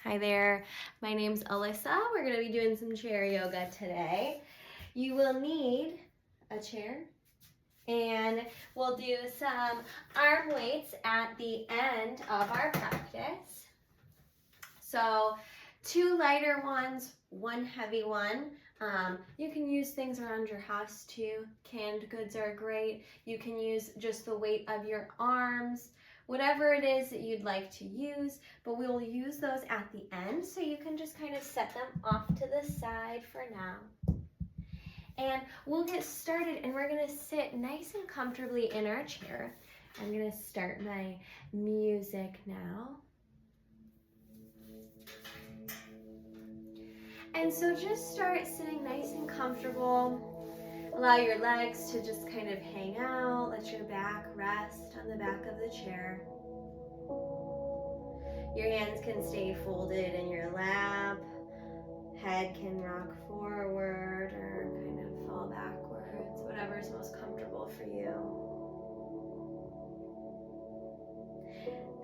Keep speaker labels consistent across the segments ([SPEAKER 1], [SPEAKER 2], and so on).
[SPEAKER 1] Hi there, my name's Alyssa. We're going to be doing some chair yoga today. You will need a chair and we'll do some arm weights at the end of our practice. So 2 lighter ones, 1 heavy one. You can use things around your house too. Canned goods are great. You can use just the weight of your arms, whatever it is that you'd like to use, but we will use those at the end, so you can just kind of set them off to the side for now. And we'll get started, and we're gonna sit nice and comfortably in our chair. I'm gonna start my music now. And so just start sitting nice and comfortable. Allow your legs to just kind of hang out. Let your back rest on the back of the chair. Your hands can stay folded in your lap. Head can rock forward or kind of fall backwards, whatever's most comfortable for you.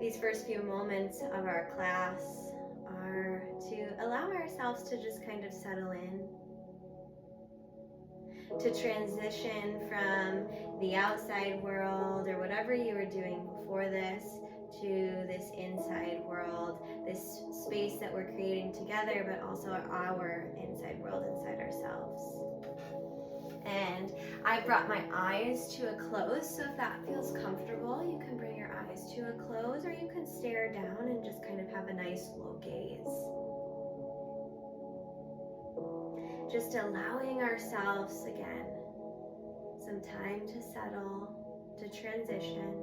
[SPEAKER 1] These first few moments of our class are to allow ourselves to just kind of settle in, to transition from the outside world or whatever you were doing before this to this inside world, this space that we're creating together, but also our inside world inside ourselves. And I brought my eyes to a close, so if that feels comfortable, you can bring your eyes to a close, or you can stare down and just kind of have a nice slow gaze. Just allowing ourselves, again, some time to settle, to transition,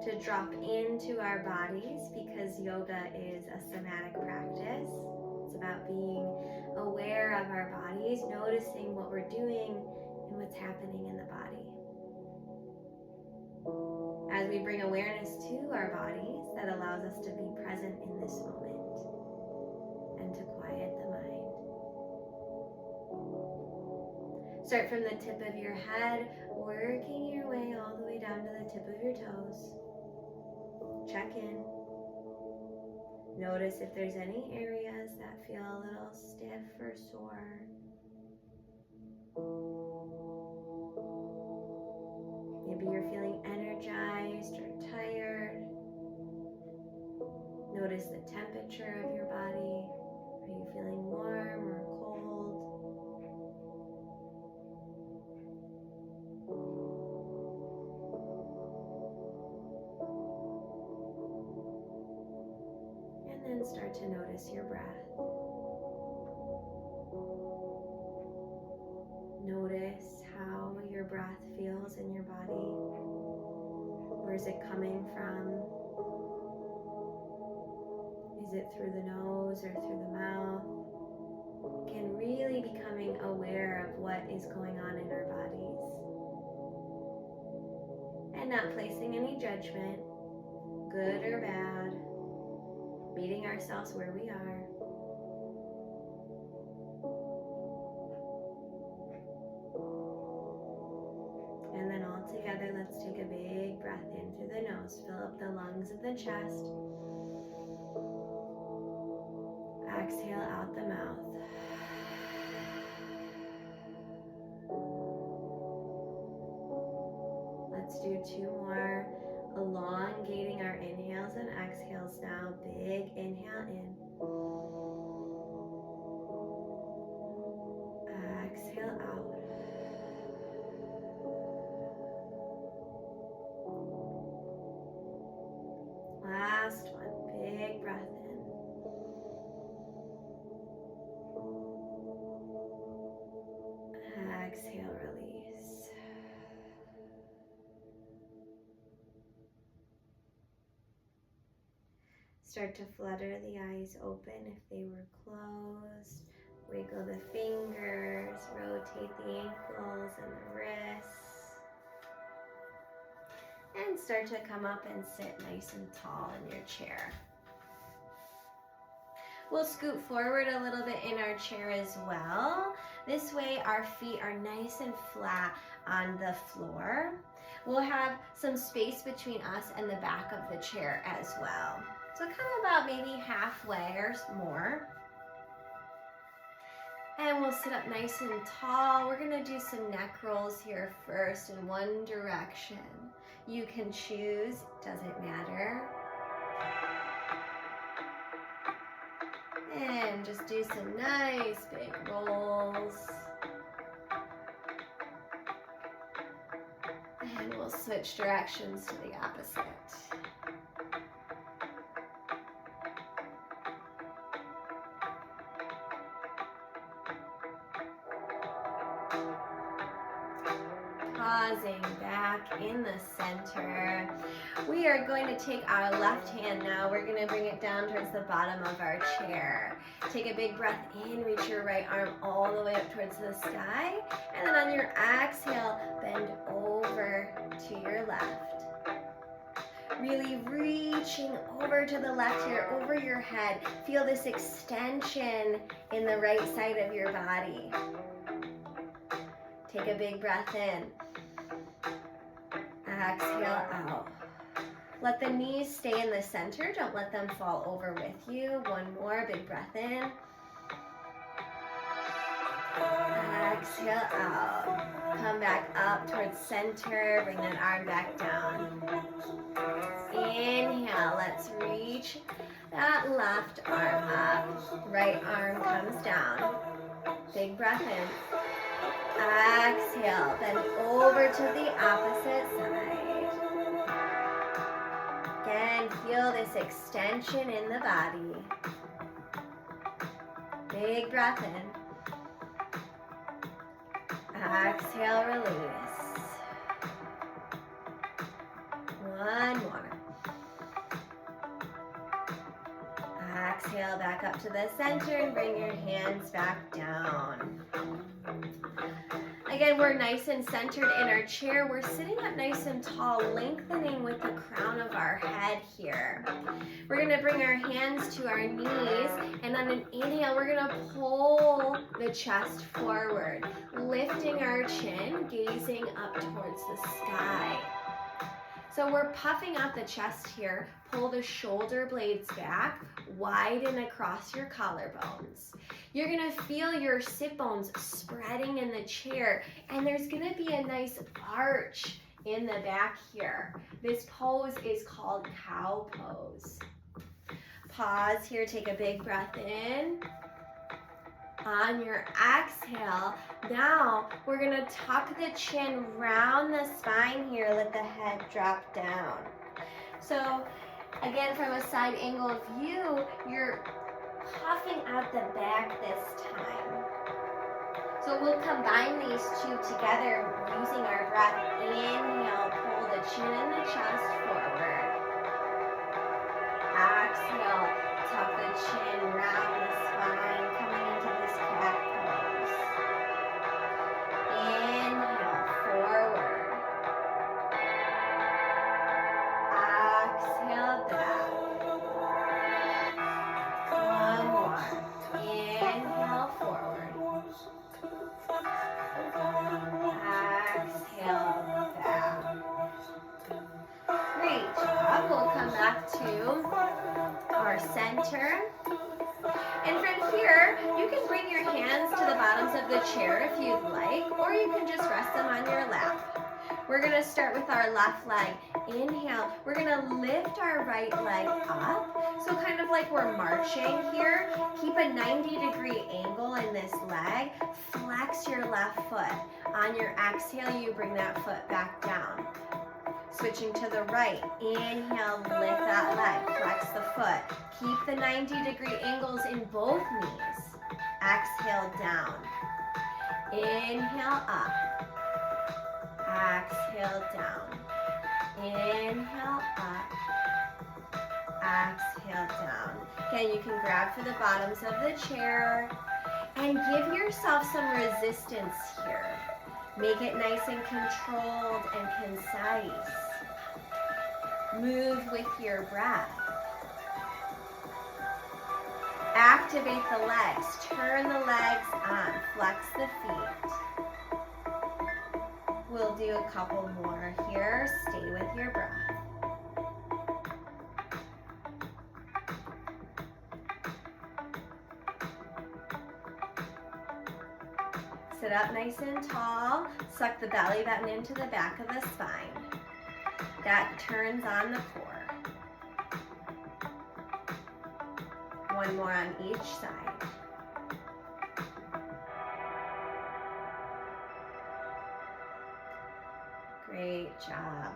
[SPEAKER 1] to drop into our bodies, because yoga is a somatic practice. It's about being aware of our bodies, noticing what we're doing and what's happening in the body. As we bring awareness to our bodies, that allows us to be present in this moment and to quiet the mind. Start from the tip of your head, working your way all the way down to the tip of your toes. Check in. Notice if there's any areas that feel a little stiff or sore. Maybe you're feeling energized or tired. Notice the temperature of your body. Are you feeling warm or cold? And then start to notice your breath. Notice how your breath feels in your body. Where is it coming from? Is it through the nose or through the mouth? Again, really becoming aware of what is going on in our bodies. And not placing any judgment, good or bad, meeting ourselves where we are. And then all together, let's take a big breath in through the nose. Fill up the lungs of the chest. Exhale out the mouth. Let's do 2 more. Elongating our inhales and exhales now. Big inhale in. Exhale out. Last one. Big breath in. Exhale, release. Start to flutter the eyes open if they were closed. Wiggle the fingers, rotate the ankles and the wrists. And start to come up and sit nice and tall in your chair. We'll scoot forward a little bit in our chair as well. This way our feet are nice and flat on the floor. We'll have some space between us and the back of the chair as well. So come about maybe halfway or more. And we'll sit up nice and tall. We're gonna do some neck rolls here first in one direction. You can choose, doesn't matter. And just do some nice big rolls. And we'll switch directions to the opposite. Pausing back in the center. We are going to take our left hand now. We're going to bring it down towards the bottom of our chair. Take a big breath in, reach your right arm all the way up towards the sky. And then on your exhale, bend over to your left. Really reaching over to the left here, over your head. Feel this extension in the right side of your body. Take a big breath in. Exhale out. Let the knees stay in the center. Don't let them fall over with you. One more big breath in. Exhale out. Come back up towards center. Bring that arm back down. Inhale. Let's reach that left arm up. Right arm comes down. Big breath in. Exhale, then over to the opposite side. Again, feel this extension in the body. Big breath in. Exhale, release. One more. Exhale, back up to the center and bring your hands back down. Again, we're nice and centered in our chair. We're sitting up nice and tall, lengthening with the crown of our head here. We're gonna bring our hands to our knees, and on an inhale, we're gonna pull the chest forward, lifting our chin, gazing up towards the sky. So we're puffing out the chest here. Pull the shoulder blades back, widen across your collarbones. You're gonna feel your sit bones spreading in the chair, and there's gonna be a nice arch in the back here. This pose is called cow pose. Pause here, take a big breath in. On your exhale, now we're gonna tuck the chin round the spine here, let the head drop down. So again, from a side angle view, you're puffing out the back this time. So we'll combine these two together using our breath. Inhale, pull the chin and the chest forward. Exhale, tuck the chin round the spine, coming into this cat pose. Inhale, forward. Exhale, back. One more. Inhale, forward. Exhale, back. Great job. We'll come back to our center. And from here, you can bring your hands to the bottoms of the chair if you'd like, or you can just rest them on your lap. We're gonna start with our left leg. Inhale, we're gonna lift our right leg up. So kind of like we're marching here. Keep a 90-degree angle in this leg. Flex your left foot. On your exhale, you bring that foot back down. Switching to the right. Inhale, lift that leg. Flex the foot. Keep the 90-degree angles in both knees. Exhale, down. Inhale, up. Exhale, down. Inhale, up. Exhale, down. Again, you can grab for the bottoms of the chair and give yourself some resistance here. Make it nice and controlled and concise. Move with your breath. Activate the legs. Turn the legs on. Flex the feet. We'll do a couple more here. Stay with your breath. Sit up nice and tall. Suck the belly button into the back of the spine. That turns on the core. One more on each side. Great job.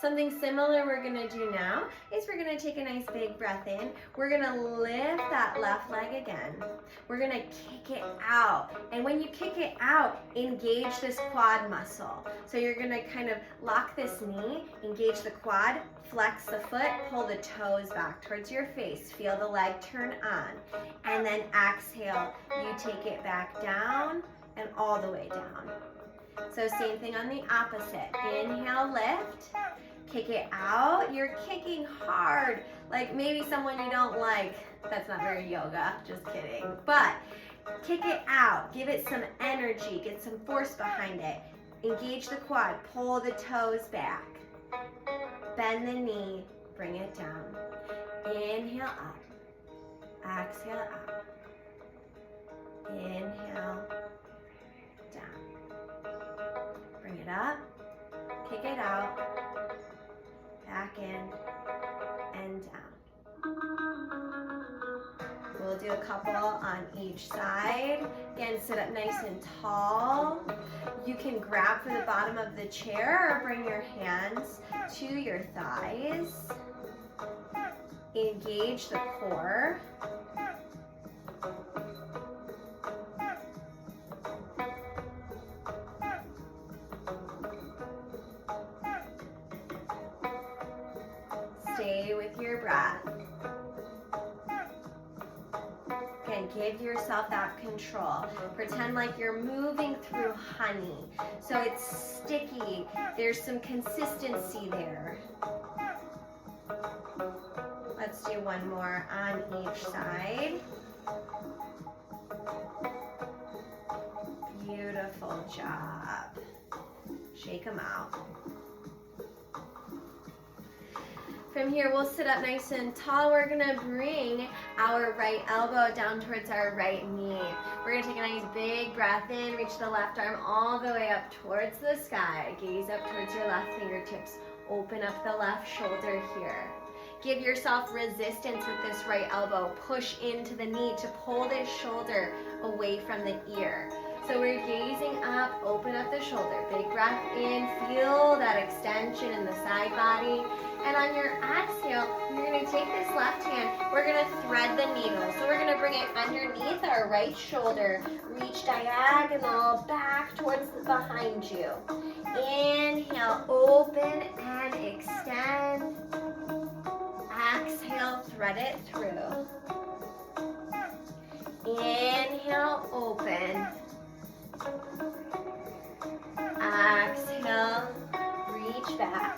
[SPEAKER 1] Something similar we're gonna do now is we're gonna take a nice big breath in. We're gonna lift that left leg again. We're gonna kick it out. And when you kick it out, engage this quad muscle. So you're gonna kind of lock this knee, engage the quad, flex the foot, pull the toes back towards your face. Feel the leg turn on. And then exhale, you take it back down and all the way down. So same thing on the opposite. Inhale, lift. Kick it out. You're kicking hard. Like maybe someone you don't like. That's not very yoga, just kidding. But kick it out. Give it some energy. Get some force behind it. Engage the quad. Pull the toes back. Bend the knee. Bring it down. Inhale up. Exhale out. Inhale down. Bring it up. Kick it out. Back in and down. We'll do a couple on each side. Again, sit up nice and tall. You can grab for the bottom of the chair or bring your hands to your thighs. Engage the core. Stay with your breath. Again, give yourself that control. Pretend like you're moving through honey. So it's sticky. There's some consistency there. Let's do one more on each side. Beautiful job. Shake them out. From here, we'll sit up nice and tall. We're gonna bring our right elbow down towards our right knee. We're gonna take a nice big breath in, reach the left arm all the way up towards the sky. Gaze up towards your left fingertips. Open up the left shoulder here. Give yourself resistance with this right elbow. Push into the knee to pull this shoulder away from the ear. So we're gazing up, open up the shoulder. Big breath in, feel that extension in the side body. And on your exhale, you're gonna take this left hand, we're gonna thread the needle. So we're gonna bring it underneath our right shoulder, reach diagonal back towards behind you. Inhale, open and extend. Exhale, thread it through. Inhale, open. Exhale, reach back.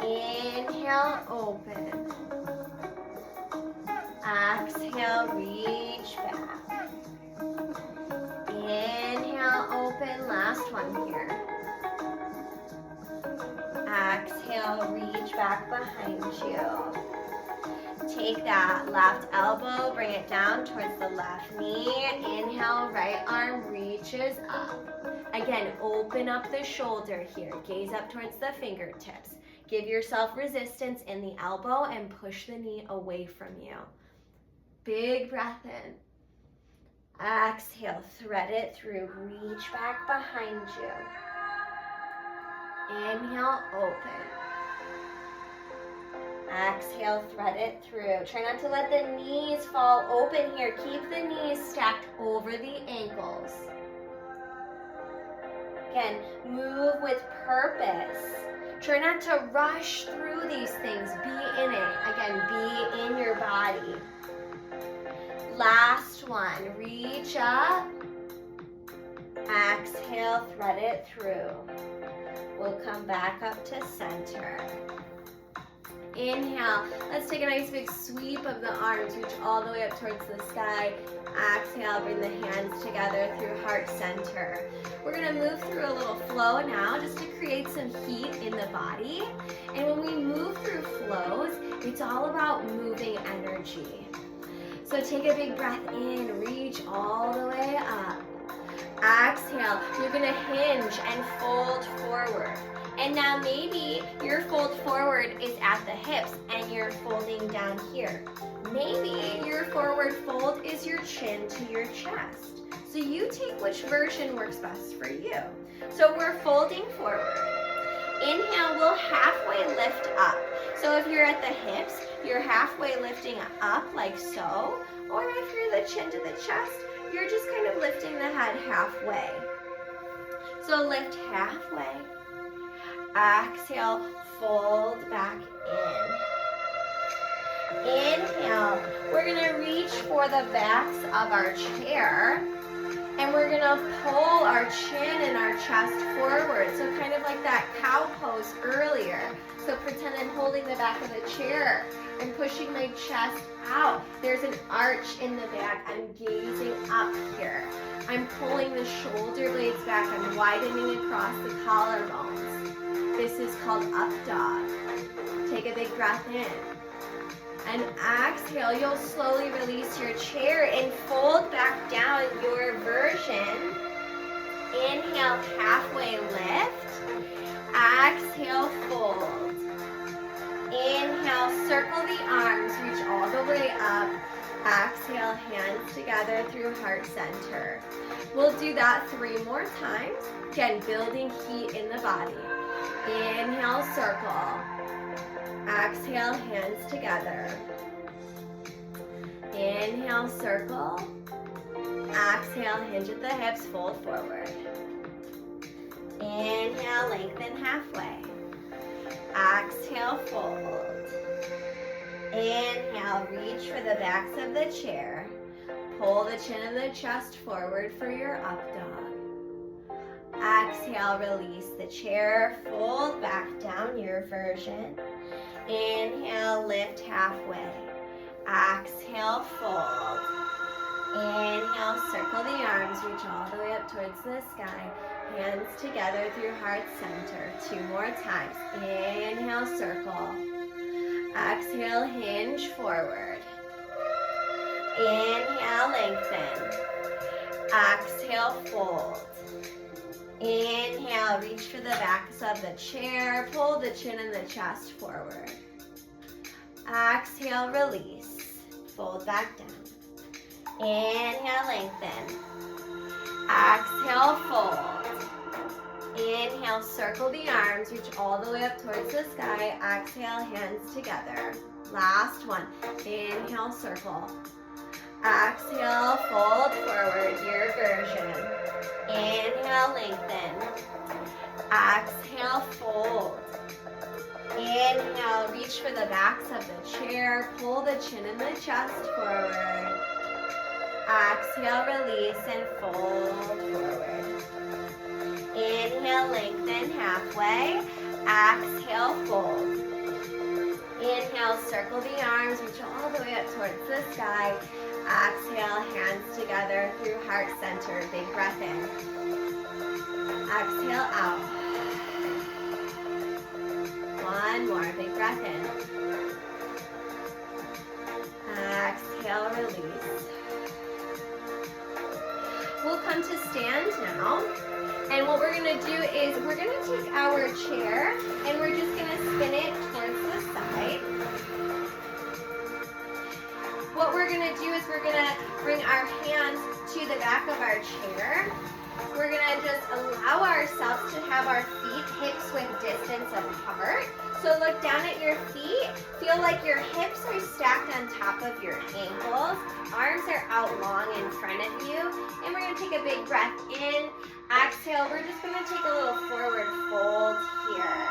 [SPEAKER 1] Inhale, open. Exhale, reach back. Inhale, open. Last one here. Exhale, reach back behind you. Take that left elbow, bring it down towards the left knee. Inhale, right arm reaches up. Again, open up the shoulder here. Gaze up towards the fingertips. Give yourself resistance in the elbow and push the knee away from you. Big breath in. Exhale, thread it through. Reach back behind you. Inhale, open. Exhale, thread it through. Try not to let the knees fall open here. Keep the knees stacked over the ankles. Again, move with purpose. Try not to rush through these things. Be in it. Again, be in your body. Last one. Reach up. Exhale, thread it through. We'll come back up to center. Inhale. Let's take a nice big sweep of the arms. Reach all the way up towards the sky. Exhale, bring the hands together through heart center. We're gonna move through a little flow now just to create some heat in the body. And when we move through flows, it's all about moving energy. So take a big breath in, reach all the way up. Exhale, you're gonna hinge and fold forward. And now maybe your fold forward is at the hips and you're folding down here. Maybe your forward fold is your chin to your chest. So you take which version works best for you. So we're folding forward. Inhale, we'll halfway lift up. So if you're at the hips, you're halfway lifting up like so. Or if you're the chin to the chest, you're just kind of lifting the head halfway. So lift halfway. Exhale, fold back in. Inhale, we're gonna reach for the backs of our chair and we're gonna pull our chin and our chest forward. So kind of like that cow pose earlier. So pretend I'm holding the back of the chair. I'm pushing my chest out. There's an arch in the back. I'm gazing up here. I'm pulling the shoulder blades back. I'm widening across the collarbones. This is called up dog. Take a big breath in. And exhale, you'll slowly release your chair and fold back down your version. Inhale, halfway lift. Exhale, fold. Inhale, circle the arms, reach all the way up. Exhale, hands together through heart center. We'll do that 3 more times. Again, building heat in the body. Inhale, circle. Exhale, hands together. Inhale, circle. Exhale, hinge at the hips, fold forward. Inhale, lengthen halfway. Exhale, fold. Inhale, reach for the backs of the chair. Pull the chin and the chest forward for your up dog. Exhale, release the chair, fold back down your version. Inhale, lift halfway. Exhale, fold. Inhale, circle the arms, reach all the way up towards the sky. Hands together through heart center. 2 more times. Inhale, circle. Exhale, hinge forward. Inhale, lengthen. Exhale, fold. Inhale, reach for the backs of the chair. Pull the chin and the chest forward. Exhale, release. Fold back down. Inhale, lengthen. Exhale, fold. Inhale, circle the arms, reach all the way up towards the sky. Exhale, hands together. Last one. Inhale, circle. Exhale, fold forward, your version. Inhale, lengthen. Exhale, fold. Inhale, reach for the backs of the chair. Pull the chin and the chest forward. Exhale, release and fold forward. Inhale, lengthen halfway. Exhale, fold. Inhale, circle the arms, reach all the way up towards the sky. Exhale, hands together through heart center. Big breath in. Exhale, out. 1 more, big breath in. Exhale, release. We'll come to stand now. And what we're gonna do is we're gonna take our chair and we're just gonna spin it towards the side. What we're gonna do is we're gonna bring our hands to the back of our chair. We're gonna just allow ourselves to have our feet hips width distance apart. So look down at your feet. Feel like your hips are stacked on top of your ankles. Arms are out long in front of you. And we're gonna take a big breath in. Exhale, we're just gonna take a little forward fold here.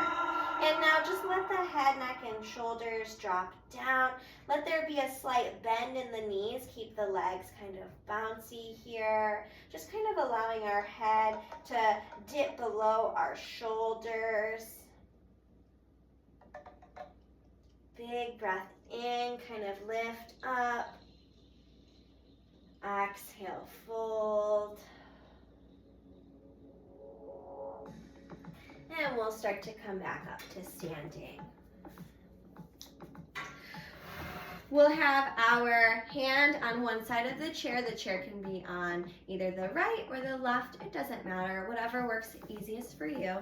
[SPEAKER 1] And now just let the head, neck, and shoulders drop down. Let there be a slight bend in the knees. Keep the legs kind of bouncy here. Just kind of allowing our head to dip below our shoulders. Big big breath in, kind of lift up. Exhale, fold. And we'll start to come back up to standing. We'll have our hand on one side of the chair. The chair can be on either the right or the left. It doesn't matter, whatever works easiest for you.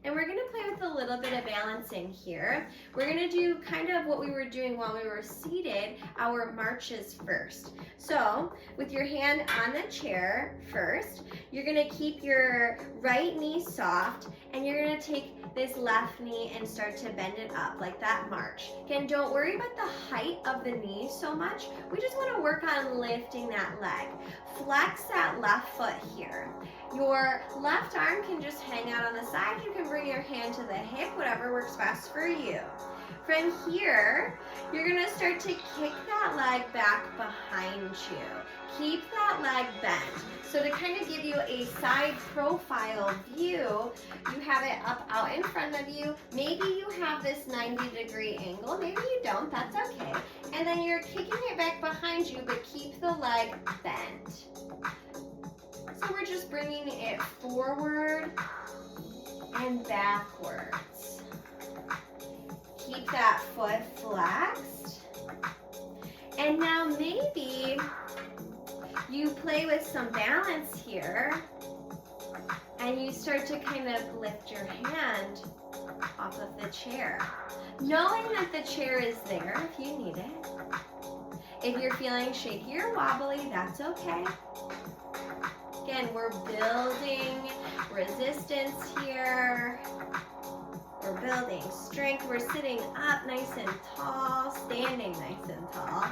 [SPEAKER 1] And we're gonna play with a little bit of balancing here. We're gonna do kind of what we were doing while we were seated, our marches first. So with your hand on the chair first, you're gonna keep your right knee soft and you're gonna take this left knee and start to bend it up like that march. Again, don't worry about the height of the knee so much. We just wanna work on lifting that leg. Flex that left foot here. Your left arm can just hang out on the side. You can bring your hand to the hip, whatever works best for you. From here, you're gonna start to kick that leg back behind you. Keep that leg bent. So to kind of give you a side profile view, you have it up out in front of you. Maybe you have this 90-degree angle, maybe you don't, that's okay. And then you're kicking it back behind you, but keep the leg bent. So we're just bringing it forward and backwards. Keep that foot flexed. And now maybe you play with some balance here and you start to kind of lift your hand off of the chair. Knowing that the chair is there if you need it. If you're feeling shaky or wobbly, that's okay. Again, we're building resistance here. We're building strength. We're sitting up nice and tall, standing nice and tall.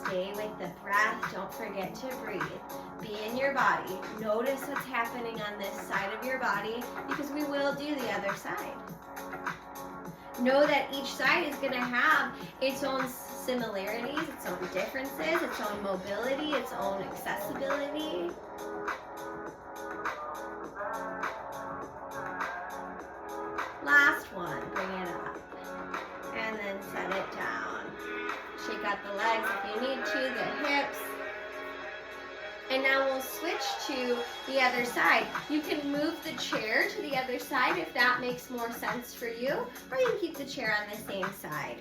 [SPEAKER 1] Stay with the breath. Don't forget to breathe. Be in your body. Notice what's happening on this side of your body because we will do the other side. Know that each side is going to have its own similarities, its own differences, its own mobility, its own accessibility. Last one, bring it up. And then set it down. Shake out the legs if you need to, the hips. And now we'll switch to the other side. You can move the chair to the other side if that makes more sense for you, or you can keep the chair on the same side.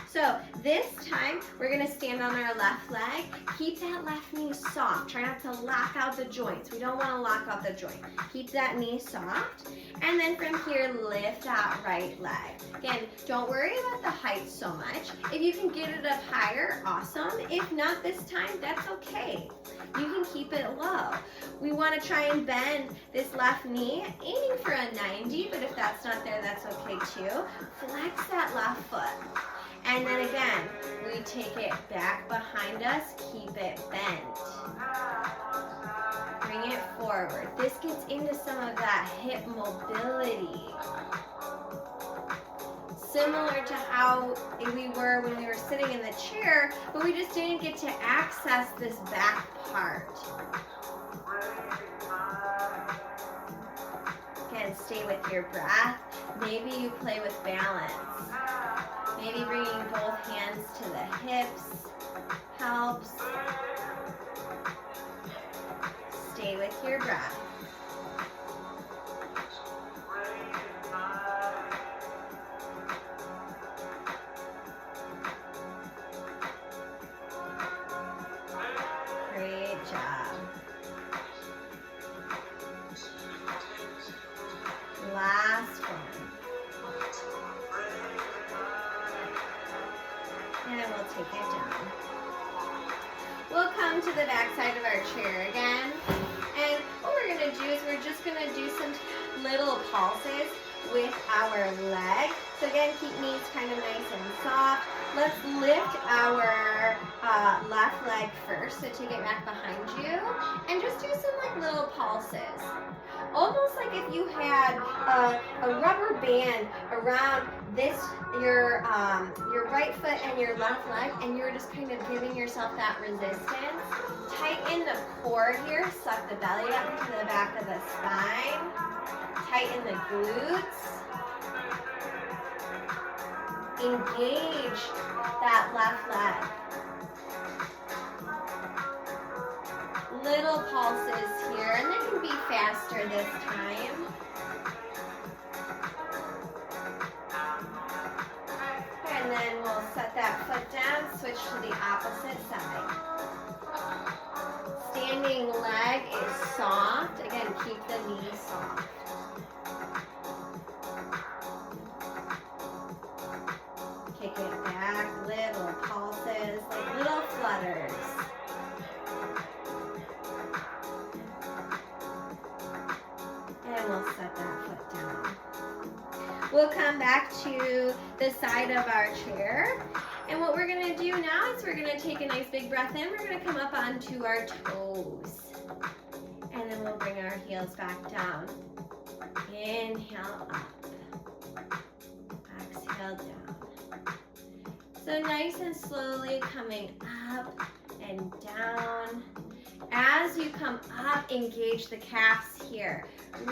[SPEAKER 1] So this time, we're gonna stand on our left leg. Keep that left knee soft. Try not to lock out the joints. We don't wanna lock out the joint. Keep that knee soft. And then from here, lift that right leg. Again, don't worry about the height so much. If you can get it up higher, awesome. If not this time, that's okay. You can keep it low. We wanna try and bend this left knee, aiming for a 90, but if that's not there, that's okay too. Flex that left foot. And then again, we take it back behind us, keep it bent. Bring it forward. This gets into some of that hip mobility. Similar to how we were when we were sitting in the chair, but we just didn't get to access this back part. Again, stay with your breath. Maybe you play with balance. Maybe bringing both hands to the hips helps. Stay with your breath. Great job. Last one. And we'll take it down. We'll come to the back side of our chair again. And what we're going to do is we're just going to do some little pulses with our leg. So again, keep knees kind of nice and soft. Let's lift our left leg first. So take it back behind you. And just do some like little pulses. Almost like if you had a rubber band around your right foot and your left leg, and you're just kind of giving yourself that resistance. Tighten the core here, suck the belly up into the back of the spine. Tighten the glutes. Engage that left leg. Little pulses here, and they can be faster this time. And then we'll set that foot down, switch to the opposite side. Standing leg is soft. Again, keep the knees soft. Kick it back, little pulses, like little flutters. And we'll set that foot down. We'll come back to the side of our chair. And what we're gonna do now is we're gonna take a nice big breath in. We're gonna come up onto our toes. And then we'll bring our heels back down. Inhale up. Exhale down. So nice and slowly coming up and down. As you come up, engage the calves here.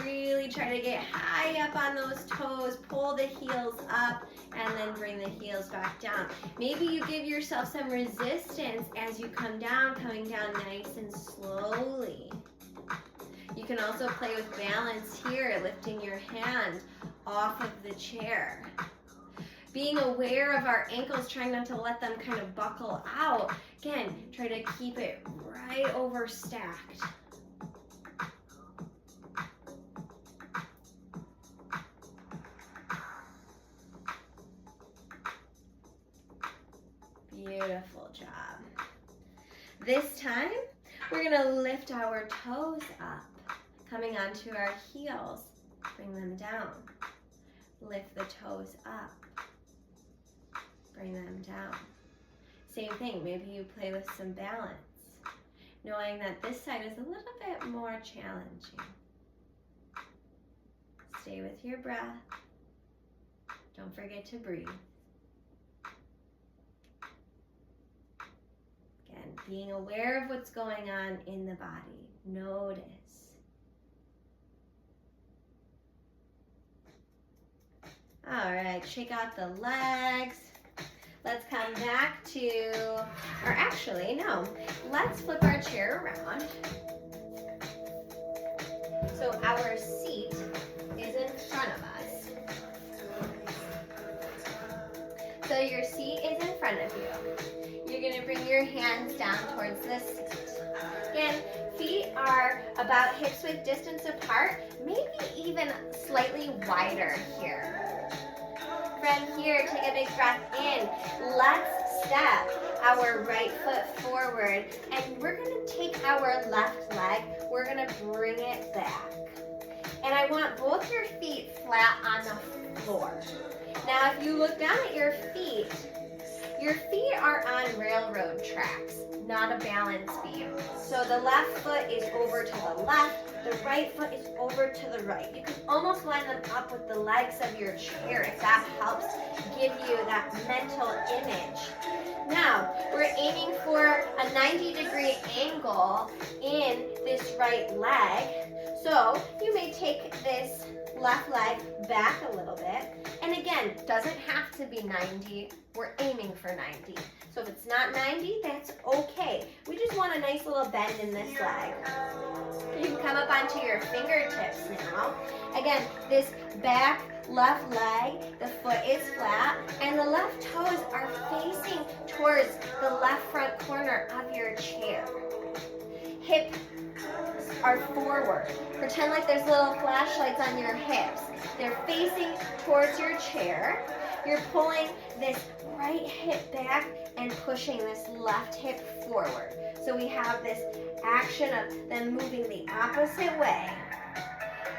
[SPEAKER 1] Really try to get high up on those toes, pull the heels up, and then bring the heels back down. Maybe you give yourself some resistance as you come down, coming down nice and slowly. You can also play with balance here, lifting your hand off of the chair. Being aware of our ankles, trying not to let them kind of buckle out. Again, try to keep it right over stacked. Beautiful job. This time, we're gonna lift our toes up, coming onto our heels. Bring them down. Lift the toes up. Bring them down. Same thing, maybe you play with some balance, knowing that this side is a little bit more challenging. Stay with your breath. Don't forget to breathe. Again, being aware of what's going on in the body. Notice. All right, shake out the legs. Let's come back to, or actually, no, let's flip our chair around. So our seat is in front of us. So your seat is in front of you. You're gonna bring your hands down towards the seat. Again, feet are about hips width distance apart, maybe even slightly wider here. From here, take a big breath in. Let's step our right foot forward, and we're gonna take our left leg, we're gonna bring it back. And I want both your feet flat on the floor. Now, if you look down at your feet are on railroad tracks, not a balance beam. So the left foot is over to the left, the right foot is over to the right. You can almost line them up with the legs of your chair if that helps give you that mental image. Now, we're aiming for a 90-degree angle in this right leg. So you may take this left leg back a little bit. And again, doesn't have to be 90. We're aiming for 90. So if it's not 90, that's okay. We just want a nice little bend in this leg. You can come up onto your fingertips now. Again, this back left leg, the foot is flat, and the left toes are facing towards the left front corner of your chair. Hips are forward. Pretend like there's little flashlights on your hips. They're facing towards your chair. You're pulling this right hip back and pushing this left hip forward. So we have this action of them moving the opposite way.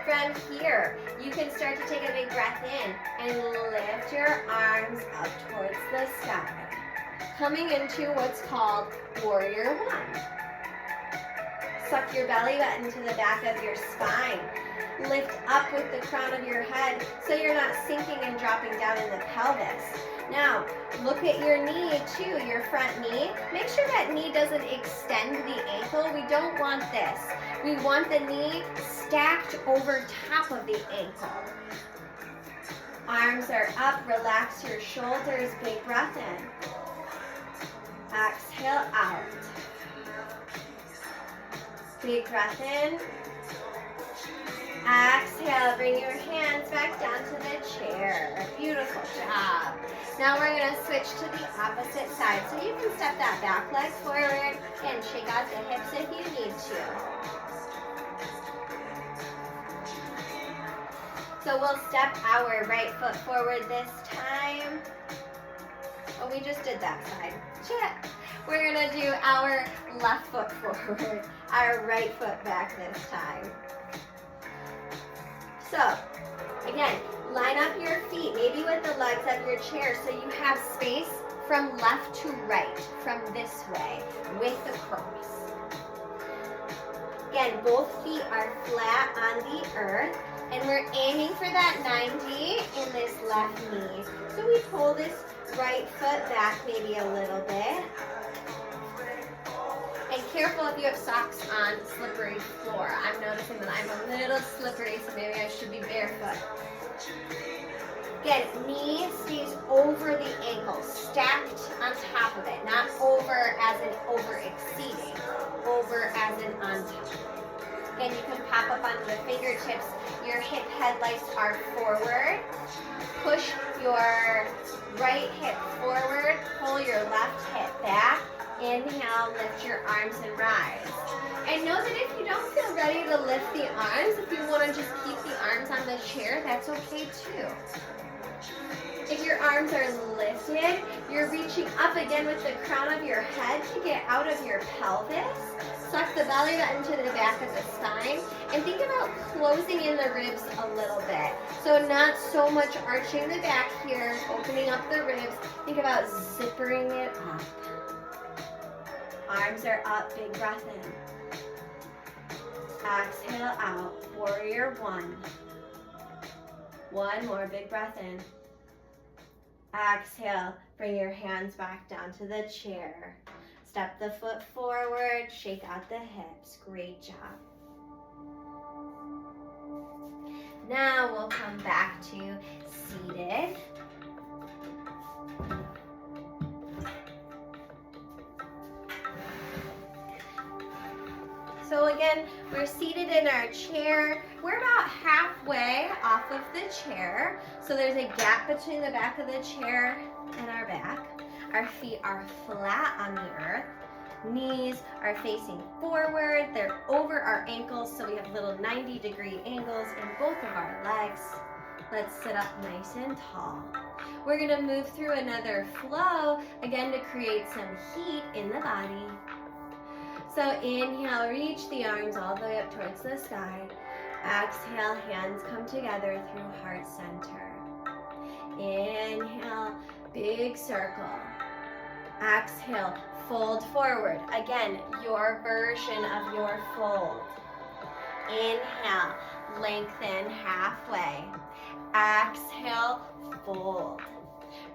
[SPEAKER 1] From here, you can start to take a big breath in and lift your arms up towards the sky. Coming into what's called Warrior One. Suck your belly button to the back of your spine. Lift up with the crown of your head so you're not sinking and dropping down in the pelvis. Now, look at your knee too, your front knee. Make sure that knee doesn't extend the ankle. We don't want this. We want the knee stacked over top of the ankle. Arms Arms are up, relax your shoulders, big breath in. Exhale out. Big breath in. Exhale, bring your hands back down to the chair. Beautiful job. Now we're going to switch to the opposite side. So you can step that back leg forward and shake out the hips if you need to. So we'll step our right foot forward this time. Oh, we just did that side. Check. We're going to do our left foot forward, our right foot back this time. So, again, line up your feet, maybe with the legs of your chair, so you have space from left to right, from this way, with the cross. Again, both feet are flat on the earth, and we're aiming for that 90 in this left knee. So we pull this right foot back maybe a little bit. And careful if you have socks on slippery floor. I'm noticing that I'm a little slippery, so maybe I should be barefoot. Again, knee stays over the ankle, stacked on top of it, not over as in over exceeding, over as in on top. Again, you can pop up onto the fingertips. Your hip headlights are forward. Push your right hip forward, pull your left hip back. Inhale, lift your arms and rise. And know that if you don't feel ready to lift the arms, if you want to just keep the arms on the chair, that's okay too. If your arms are lifted, you're reaching up again with the crown of your head to get out of your pelvis. Suck the belly button to the back of the spine. And think about closing in the ribs a little bit. So not so much arching the back here, opening up the ribs. Think about zippering it up. Arms are up, big breath in. Exhale out, warrior one. One more, big breath in. Exhale, bring your hands back down to the chair. Step the foot forward, shake out the hips. Great job. Now we'll come back to seated. So again, we're seated in our chair. We're about halfway off of the chair. So there's a gap between the back of the chair and our back. Our feet are flat on the earth. Knees are facing forward. They're over our ankles, so we have little 90-degree angles in both of our legs. Let's sit up nice and tall. We're gonna move through another flow, again to create some heat in the body. So inhale, reach the arms all the way up towards the sky. Exhale, hands come together through heart center. Inhale, big circle. Exhale, fold forward. Again, your version of your fold. Inhale, lengthen halfway. Exhale, fold.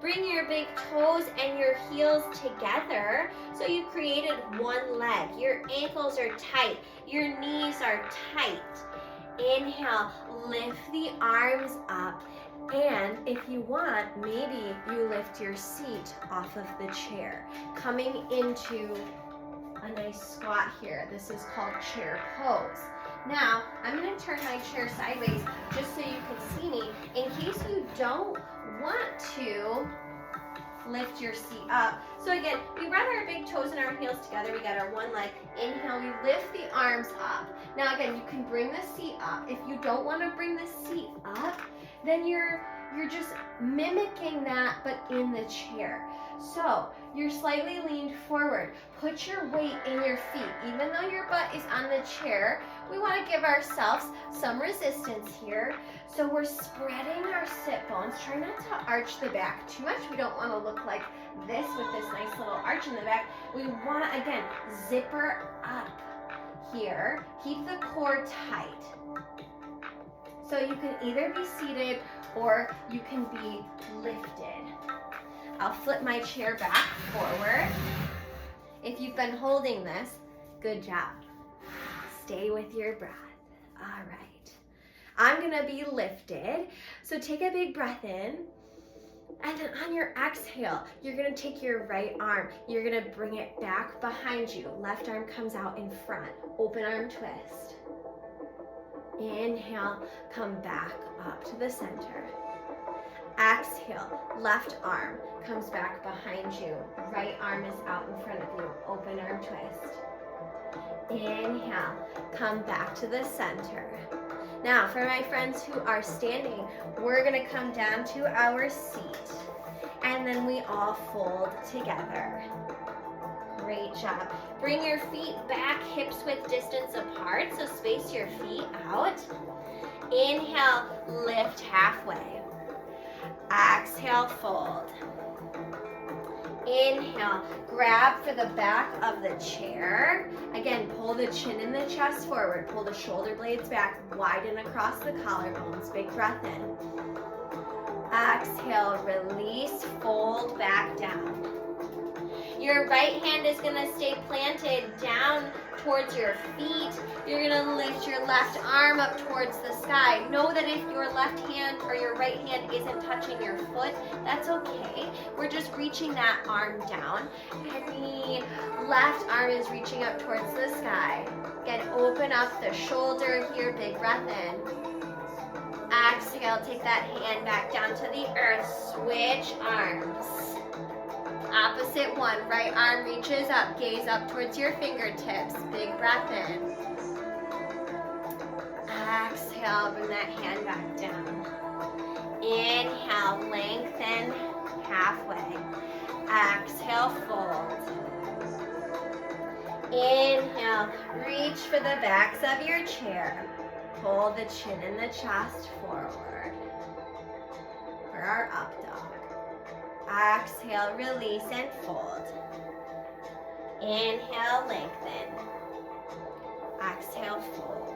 [SPEAKER 1] Bring your big toes and your heels together so you created one leg. Your ankles are tight. Your knees are tight. Inhale, lift the arms up. And if you want, maybe you lift your seat off of the chair, coming into a nice squat here. This is called chair pose. Now, I'm going to turn my chair sideways just so you can see me in case you don't want to lift your seat up. So again, we run our big toes and our heels together. We got our one leg. Inhale, we lift the arms up. Now again, you can bring the seat up. If you don't want to bring the seat up, then you're just mimicking that, but in the chair. So you're slightly leaned forward. Put your weight in your feet. Even though your butt is on the chair, we want to give ourselves some resistance here. So we're spreading our sit bones. Try not to arch the back too much. We don't want to look like this with this nice little arch in the back. We want to, again, zipper up here. Keep the core tight. So you can either be seated or you can be lifted. I'll flip my chair back forward. If you've been holding this, good job. Stay with your breath. All right. I'm gonna be lifted. So take a big breath in. And then on your exhale, you're gonna take your right arm, you're gonna bring it back behind you. Left arm comes out in front. Open arm twist. Inhale, come back up to the center. Exhale, left arm comes back behind you. Right arm is out in front of you. Open arm twist. Inhale, come back to the center. Now, for my friends who are standing, we're gonna come down to our seat, and then we all fold together. Great job. Bring your feet back, hips width distance apart, so space your feet out. Inhale, lift halfway. Exhale, fold. Inhale, grab for the back of the chair. Again, pull the chin and the chest forward. Pull the shoulder blades back, widen across the collarbones. Big breath in. Exhale, release, fold back down. Your right hand is gonna stay planted down towards your feet. You're gonna lift your left arm up towards the sky. Know that if your left hand or your right hand isn't touching your foot, that's okay. We're just reaching that arm down. And the left arm is reaching up towards the sky. Again, open up the shoulder here, big breath in. Exhale, take that hand back down to the earth. Switch arms. Opposite one, right arm reaches up, gaze up towards your fingertips. Big breath in. Exhale, bring that hand back down. Inhale, lengthen halfway. Exhale, fold. Inhale, reach for the backs of your chair. Pull the chin and the chest forward for our up dog. Exhale, release and fold. Inhale, lengthen. Exhale, fold.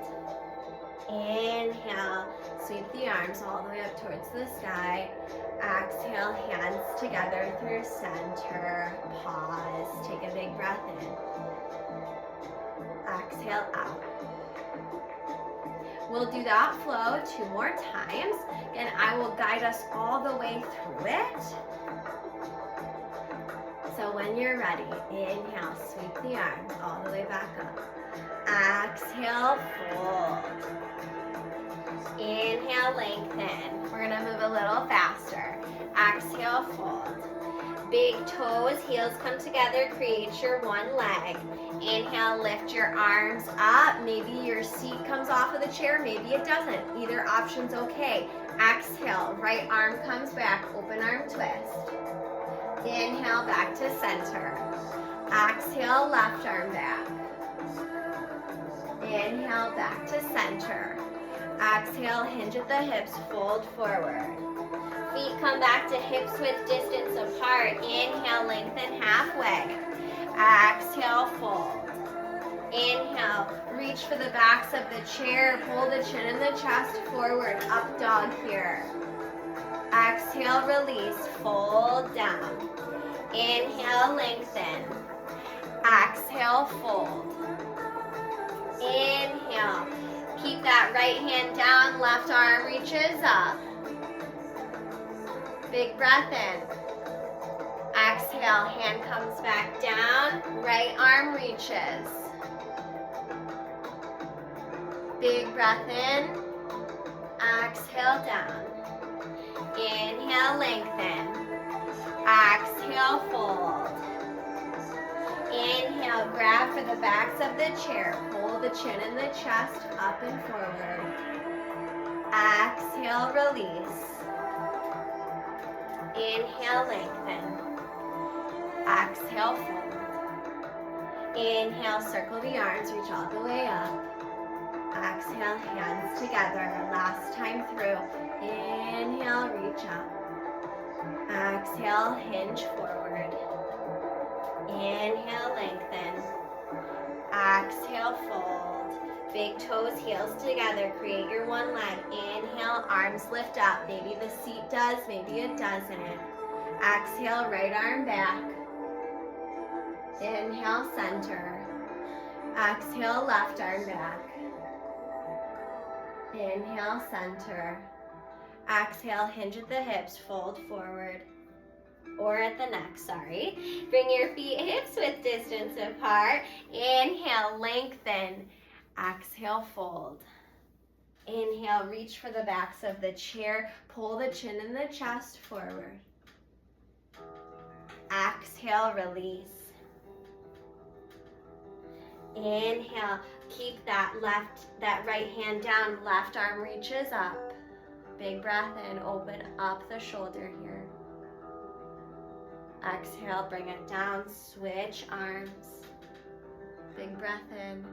[SPEAKER 1] Inhale, sweep the arms all the way up towards the sky. Exhale, hands together through center. Pause, take a big breath in. Exhale, out. We'll do that flow 2 more times. Again, I will guide us all the way through it. So when you're ready, inhale, sweep the arms all the way back up. Exhale, fold. Inhale, lengthen. We're gonna move a little faster. Exhale, fold. Big toes, heels come together, create your one leg. Inhale, lift your arms up. Maybe your seat comes off of the chair, maybe it doesn't. Either option's okay. Exhale, right arm comes back, open arm twist. Inhale, back to center. Exhale, left arm back. Inhale, back to center. Exhale, hinge at the hips, fold forward. Feet come back to hips width distance apart. Inhale, lengthen halfway. Exhale, fold. Inhale, reach for the backs of the chair. Pull the chin and the chest forward. Up dog here. Exhale, release, fold down. Inhale, lengthen. Exhale, fold. Inhale, keep that right hand down, left arm reaches up. Big breath in. Exhale, hand comes back down, right arm reaches. Big breath in. Exhale, down. Inhale, lengthen. Exhale, fold. Inhale, grab for the backs of the chair. Pull the chin and the chest up and forward. Exhale, release. Inhale, lengthen. Exhale, fold. Inhale, circle the arms, reach all the way up. Exhale, hands together. Last time through. Inhale, reach up. Exhale, hinge forward. Inhale, lengthen. Exhale, fold. Big toes, heels together. Create your one leg. Inhale, arms lift up. Maybe the seat does, maybe it doesn't. Exhale, right arm back. Inhale, center. Exhale, left arm back. Inhale, center. Exhale, hinge at the hips, fold forward. or at the neck, sorry. Bring your feet hips width distance apart. Inhale, lengthen. Exhale, fold. Inhale, reach for the backs of the chair. Pull the chin and the chest forward. Exhale, release. Inhale, keep that right hand down, left arm reaches up. Big breath in, open up the shoulder here. Exhale, bring it down, switch arms. Big breath in.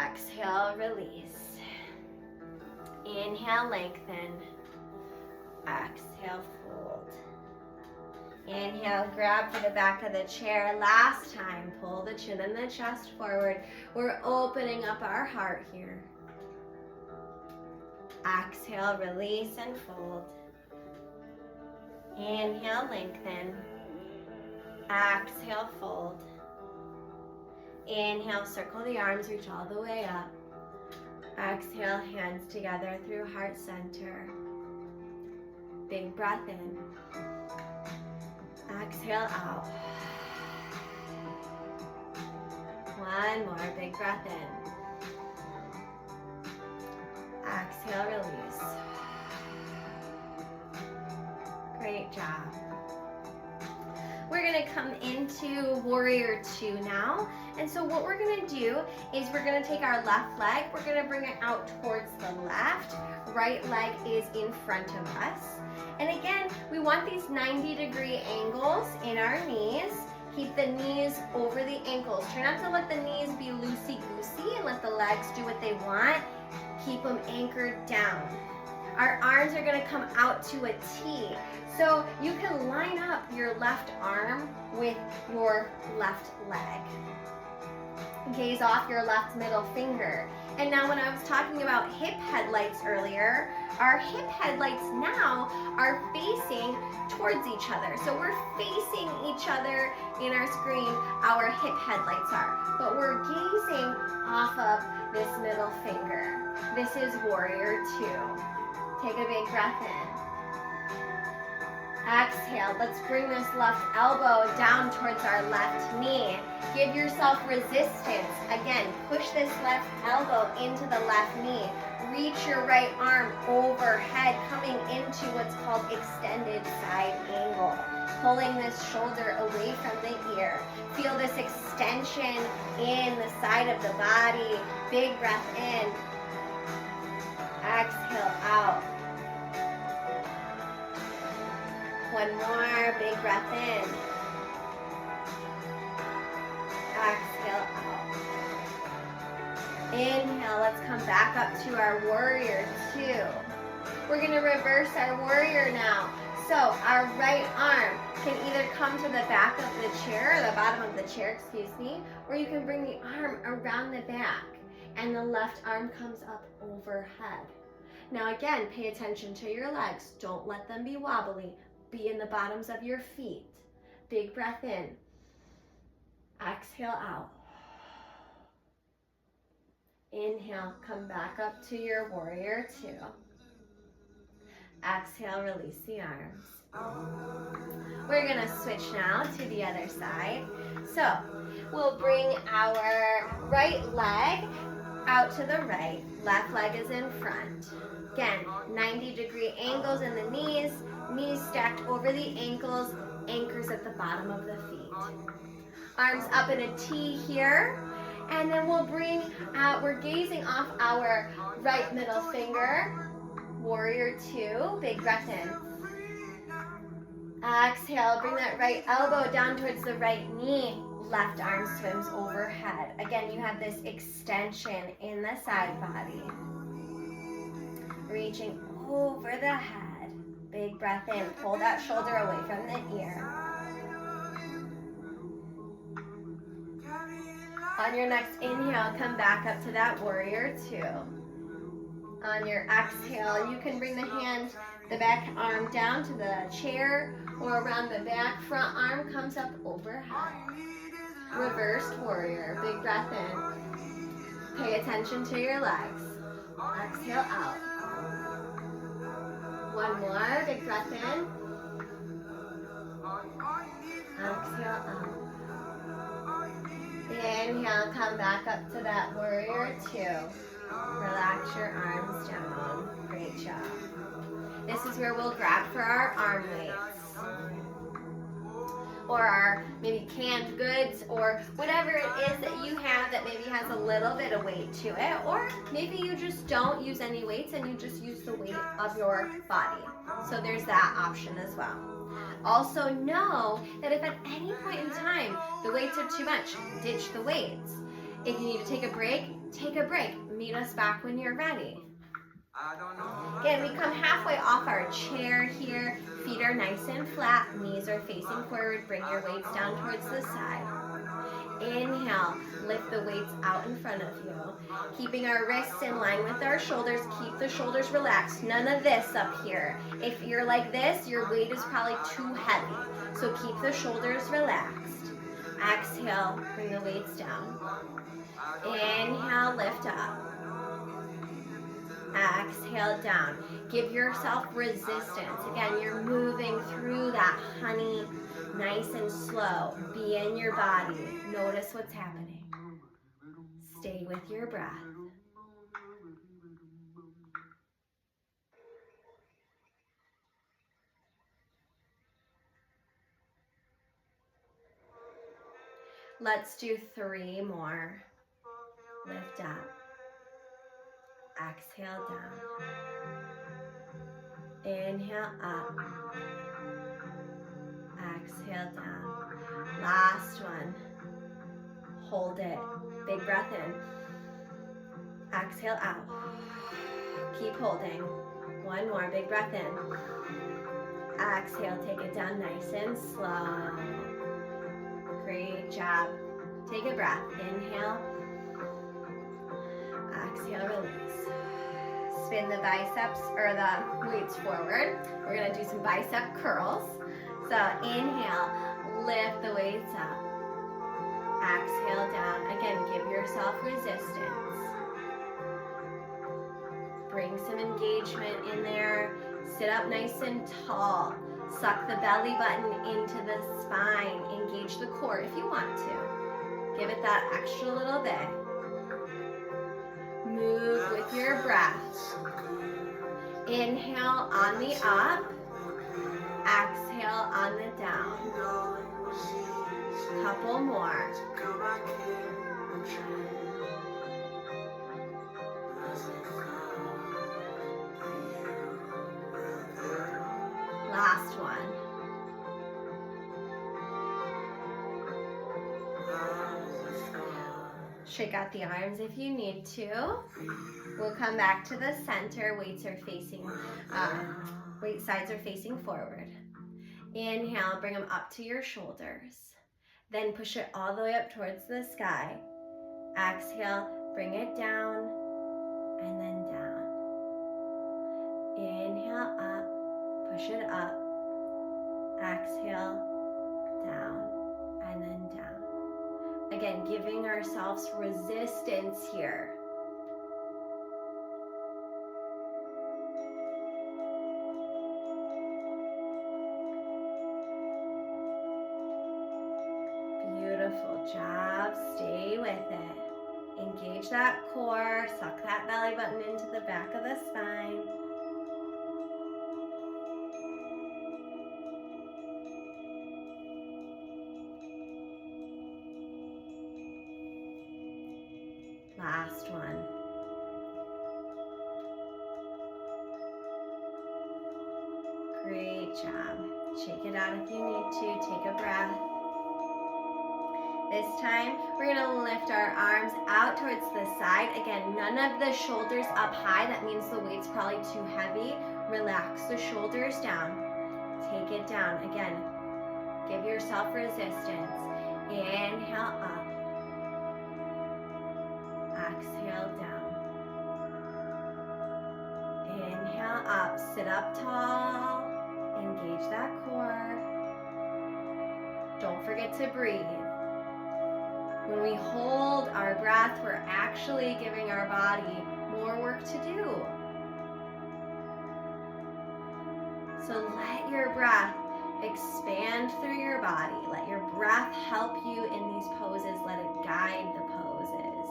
[SPEAKER 1] Exhale, release. Inhale, lengthen. Exhale, fold. Inhale, grab for the back of the chair. Last time, pull the chin and the chest forward. We're opening up our heart here. Exhale, release and fold. Inhale, lengthen. Exhale, fold. Inhale, circle the arms, reach all the way up. Exhale, hands together through heart center. Big breath in. Exhale out. One more, big breath in. Exhale, release. Great job. We're gonna come into warrior two now. And so what we're gonna do is we're gonna take our left leg, we're gonna bring it out towards the left. Right leg is in front of us. And again, we want these 90-degree angles in our knees. Keep the knees over the ankles. Try not to let the knees be loosey-goosey and let the legs do what they want. Keep them anchored down. Our arms are gonna come out to a T. So you can line up your left arm with your left leg. Gaze off your left middle finger. And now when I was talking about hip headlights earlier, our hip headlights now are facing towards each other. So we're facing each other in our screen, our hip headlights are. But we're gazing off of this middle finger. This is warrior two. Take a big breath in. Exhale, let's bring this left elbow down towards our left knee. Give yourself resistance. Again, push this left elbow into the left knee. Reach your right arm overhead, coming into what's called extended side angle. Pulling this shoulder away from the ear. Feel this extension in the side of the body. Big breath in. Exhale out. One more, big breath in. Exhale out. Inhale, let's come back up to our warrior two. We're gonna reverse our warrior now. So our right arm can either come to the back of the chair, or the bottom of the chair, excuse me, or you can bring the arm around the back and the left arm comes up overhead. Now again, pay attention to your legs. Don't let them be wobbly. Be in the bottoms of your feet. Big breath in. Exhale out. Inhale, come back up to your warrior two. Exhale, release the arms. We're gonna switch now to the other side. So we'll bring our right leg out to the right. Left leg is in front. Again, 90-degree angles in the knees. Knees stacked over the ankles, anchors at the bottom of the feet. Arms up in a T here. And then we'll bring out, we're gazing off our right middle finger. Warrior two, big breath in. Exhale, bring that right elbow down towards the right knee. Left arm swims overhead. Again, you have this extension in the side body. Reaching over the head. Big breath in. Pull that shoulder away from the ear. On your next inhale, come back up to that warrior two. On your exhale, you can bring the back arm down to the chair or around the back. Front arm comes up overhead. Reversed warrior. Big breath in. Pay attention to your legs. Exhale out. One more, big breath in. Exhale up. Inhale, come back up to that warrior two. Relax your arms down. Great job. This is where we'll grab for our arm weights. Or our maybe canned goods, or whatever it is that you have that maybe has a little bit of weight to it. Or maybe you just don't use any weights and you just use the weight of your body. So there's that option as well. Also know that if at any point in time the weights are too much, ditch the weights. If you need to take a break, take a break. Meet us back when you're ready. Again, we come halfway off our chair here. Feet are nice and flat. Knees are facing forward. Bring your weights down towards the side. Inhale, lift the weights out in front of you. Keeping our wrists in line with our shoulders. Keep the shoulders relaxed. None of this up here. If you're like this, your weight is probably too heavy. So keep the shoulders relaxed. Exhale, bring the weights down. Inhale, lift up. Exhale down. Give yourself resistance. Again, you're moving through that honey nice and slow. Be in your body. Notice what's happening. Stay with your breath. Let's do 3 more. Lift up. Exhale down. Inhale up. Exhale down. Last one. Hold it. Big breath in. Exhale out. Keep holding. 1 more. Big breath in. Exhale. Take it down nice and slow. Great job. Take a breath. Inhale. Exhale, release. Spin the biceps or the weights forward. We're going to do some bicep curls. So inhale, lift the weights up. Exhale down. Again, give yourself resistance. Bring some engagement in there. Sit up nice and tall. Suck the belly button into the spine. Engage the core if you want to. Give it that extra little bit. Move with your breath. Inhale on the up. Exhale on the down. Couple more. Last one. Shake out the arms if you need to. We'll come back to the center. Weights are facing, weight sides are facing forward. Inhale, bring them up to your shoulders. Then push it all the way up towards the sky. Exhale, bring it down, and then down. Inhale up, push it up. Exhale, down, and then down. Again, giving ourselves resistance here. Beautiful job. Stay with it. Engage that core. Suck that belly button into the back of the spine. Last one. Great job. Shake it out if you need to. Take a breath. This time, we're going to lift our arms out towards the side. Again, none of the shoulders up high. That means the weight's probably too heavy. Relax the shoulders down. Take it down. Again, give yourself resistance. Inhale up. Exhale down. Inhale up. Sit up tall. Engage that core. Don't forget to breathe. When we hold our breath, we're actually giving our body more work to do. So let your breath Expand through your body. Let your breath help you in these poses. Let it guide the poses.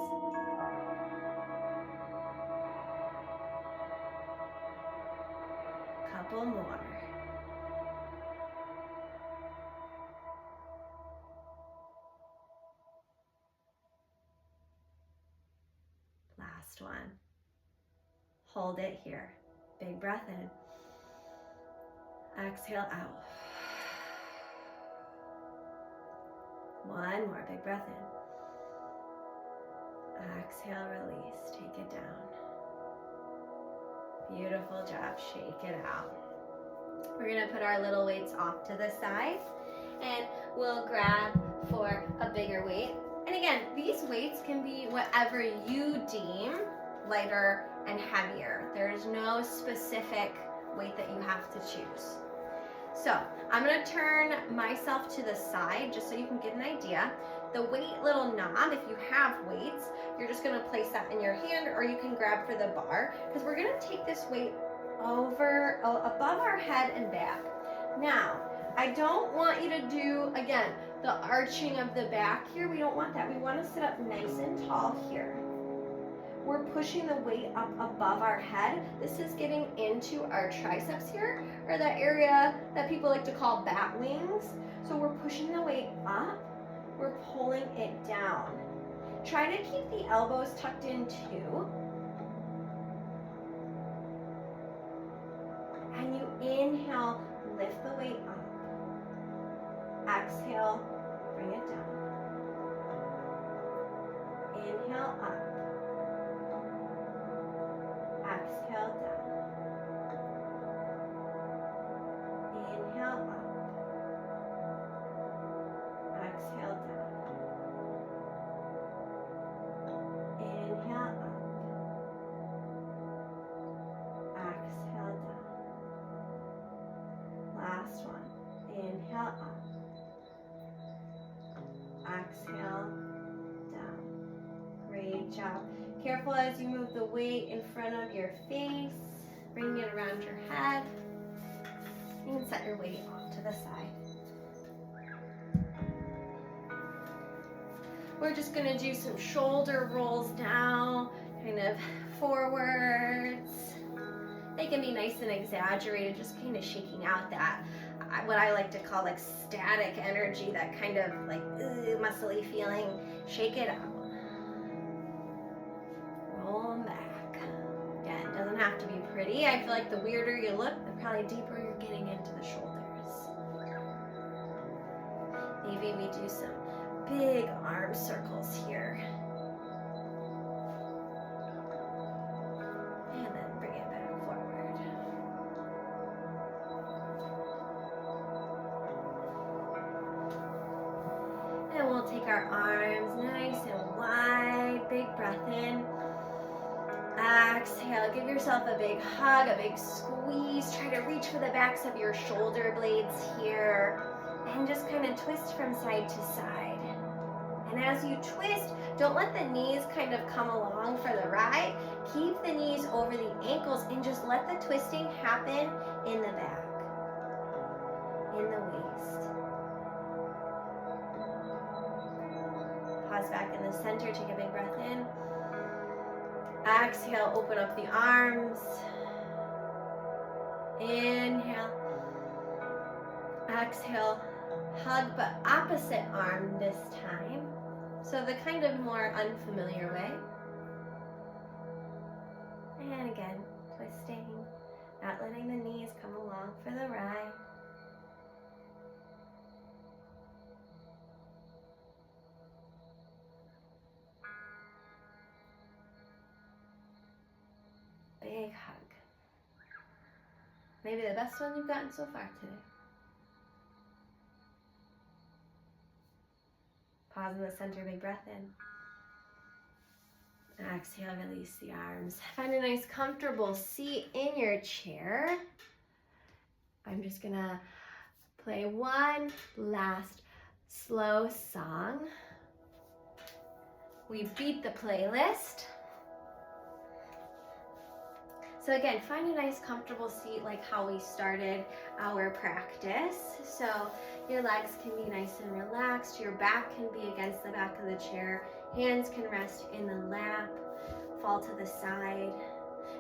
[SPEAKER 1] Couple more. Last one. Hold it here. Big breath in. Exhale out. One more big breath in. Exhale, release. Take it down. Beautiful job. Shake it out. We're going to put our little weights off to the side and we'll grab for a bigger weight. And again, these weights can be whatever you deem lighter and heavier. There's no specific weight that you have to choose. So I'm going to turn myself to the side just so you can get an idea. The weight little knob, if you have weights, you're just going to place that in your hand or you can grab for the bar because we're going to take this weight over above our head and back. Now, I don't want you to do, again, the arching of the back here. We don't want that. We want to sit up nice and tall here. We're pushing the weight up above our head. This is getting into our triceps here, or the area that people like to call bat wings. So we're pushing the weight up, we're pulling it down. Try to keep the elbows tucked in too. And you inhale, lift the weight up. Exhale, bring it down. Inhale up. Exhale down. Inhale up. Exhale down. Inhale up. Exhale down. Last one. Inhale up. Exhale down. Great job. Careful as you move the weight in front of your face, bring it around your head. You can set your weight off to the side. We're just going to do some shoulder rolls now, kind of forwards. They can be nice and exaggerated, just kind of shaking out that, what I like to call like static energy, that kind of like muscly feeling. Shake it out. Roll them back. Again, it doesn't have to be pretty. I feel like the weirder you look, the probably deeper you're getting into the shoulders. Maybe we do some big arm circles here. And then bring it back forward. And we'll take our arms nice and wide. Big breath in. Exhale, give yourself a big hug, a big squeeze. Try to reach for the backs of your shoulder blades here. And just kind of twist from side to side. And as you twist, don't let the knees kind of come along for the ride. Keep the knees over the ankles and just let the twisting happen in the back, in the waist. Pause back in the center, take a big breath in. Exhale, open up the arms. Inhale. Exhale, hug but opposite arm this time. So the kind of more unfamiliar way. And again, twisting, not letting the knees come along for the ride. Big hug. Maybe the best one you've gotten so far today. Pause in the center, big breath in. Exhale, release the arms. Find a nice comfortable seat in your chair. I'm just gonna play one last slow song. We beat the playlist. So again, find a nice comfortable seat like how we started our practice. So your legs can be nice and relaxed. Your back can be against the back of the chair. Hands can rest in the lap, fall to the side.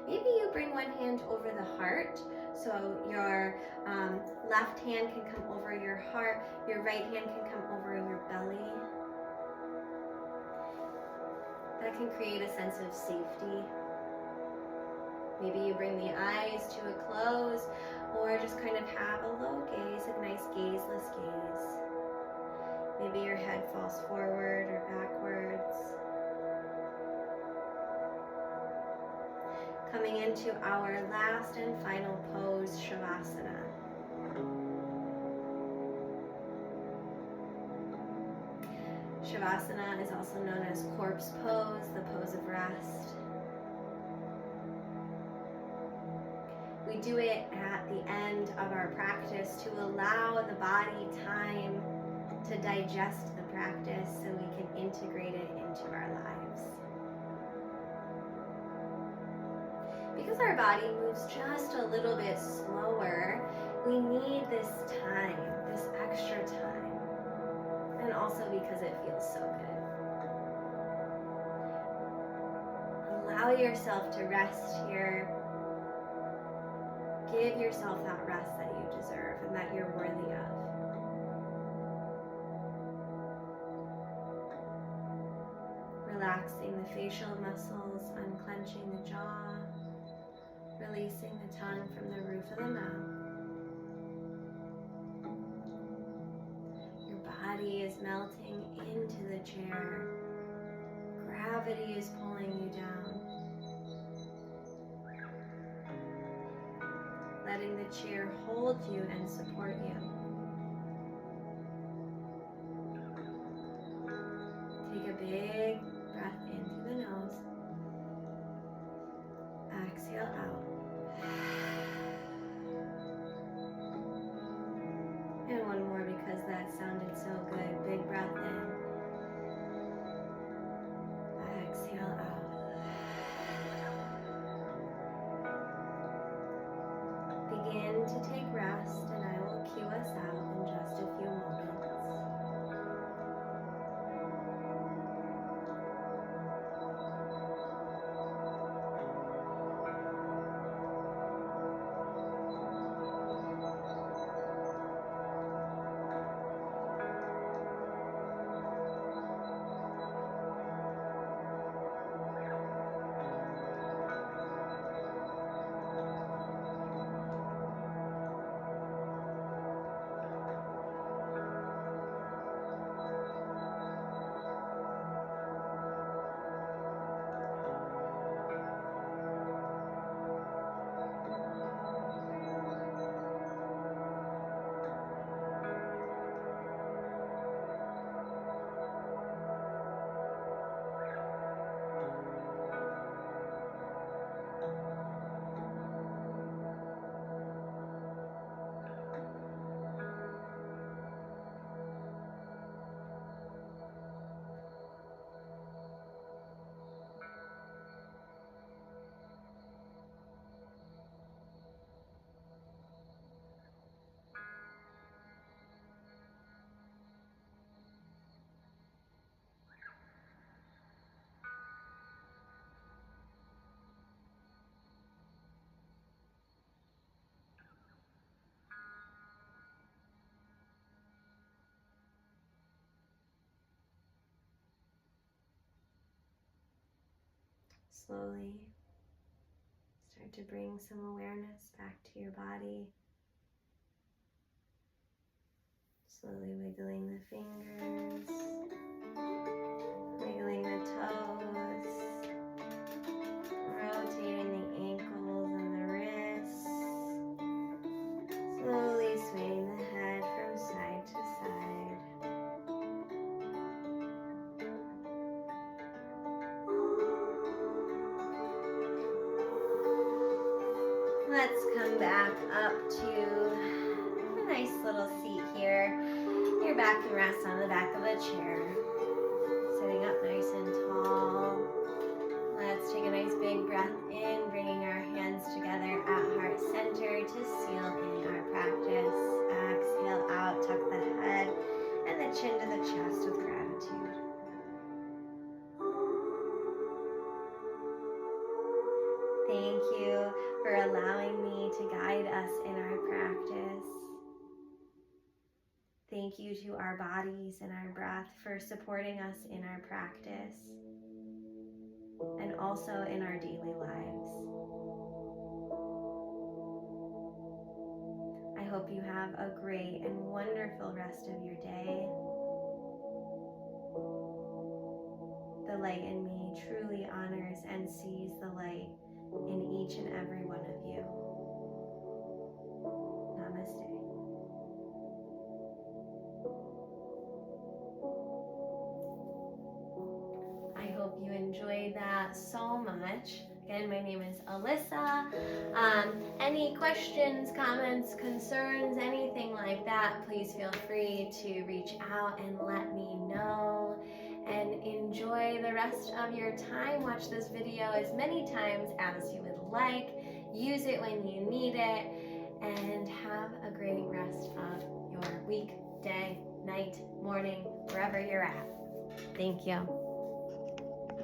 [SPEAKER 1] Maybe you bring one hand over the heart. So your left hand can come over your heart. Your right hand can come over your belly. That can create a sense of safety. Maybe you bring the eyes to a close, or just kind of have a low gaze, a nice gazeless gaze. Maybe your head falls forward or backwards. Coming into our last and final pose, Shavasana. Shavasana is also known as corpse pose, the pose of rest. We do it at the end of our practice to allow the body time to digest the practice so we can integrate it into our lives. Because our body moves just a little bit slower, we need this time, this extra time, and also because it feels so good. Allow yourself to rest here. Give yourself that rest that you deserve and that you're worthy of. Relaxing the facial muscles, unclenching the jaw, releasing the tongue from the roof of the mouth. Your body is melting into the chair. Gravity is pulling you down. Letting the chair hold you and support you. Take a big breath in through the nose. Exhale out. And one more because that sounded so good. Big breath in. Exhale out. Begin to take rest, and I will cue us out in just a few moments. Slowly start to bring some awareness back to your body. Slowly wiggling the fingers, wiggling the toes, rotating the ankles and the wrists, slowly swaying the head from side to side. Let's come back up to a nice little seat here. Your back can rest on the back of a chair. Sitting up nice and tall. Let's take a nice big breath in, bringing our hands together. thank you to our bodies and our breath for supporting us in our practice and also in our daily lives. I hope you have a great and wonderful rest of your day. The light in me truly honors and sees the light in each and every one of you. Namaste. I hope you enjoyed that so much. Again, my name is Alyssa. Any questions, comments, concerns, anything like that, please feel free to reach out and let me know. And enjoy the rest of your time. Watch this video as many times as you would like. Use it when you need it. And have a great rest of your week, day, night, morning, wherever you're at. Thank you.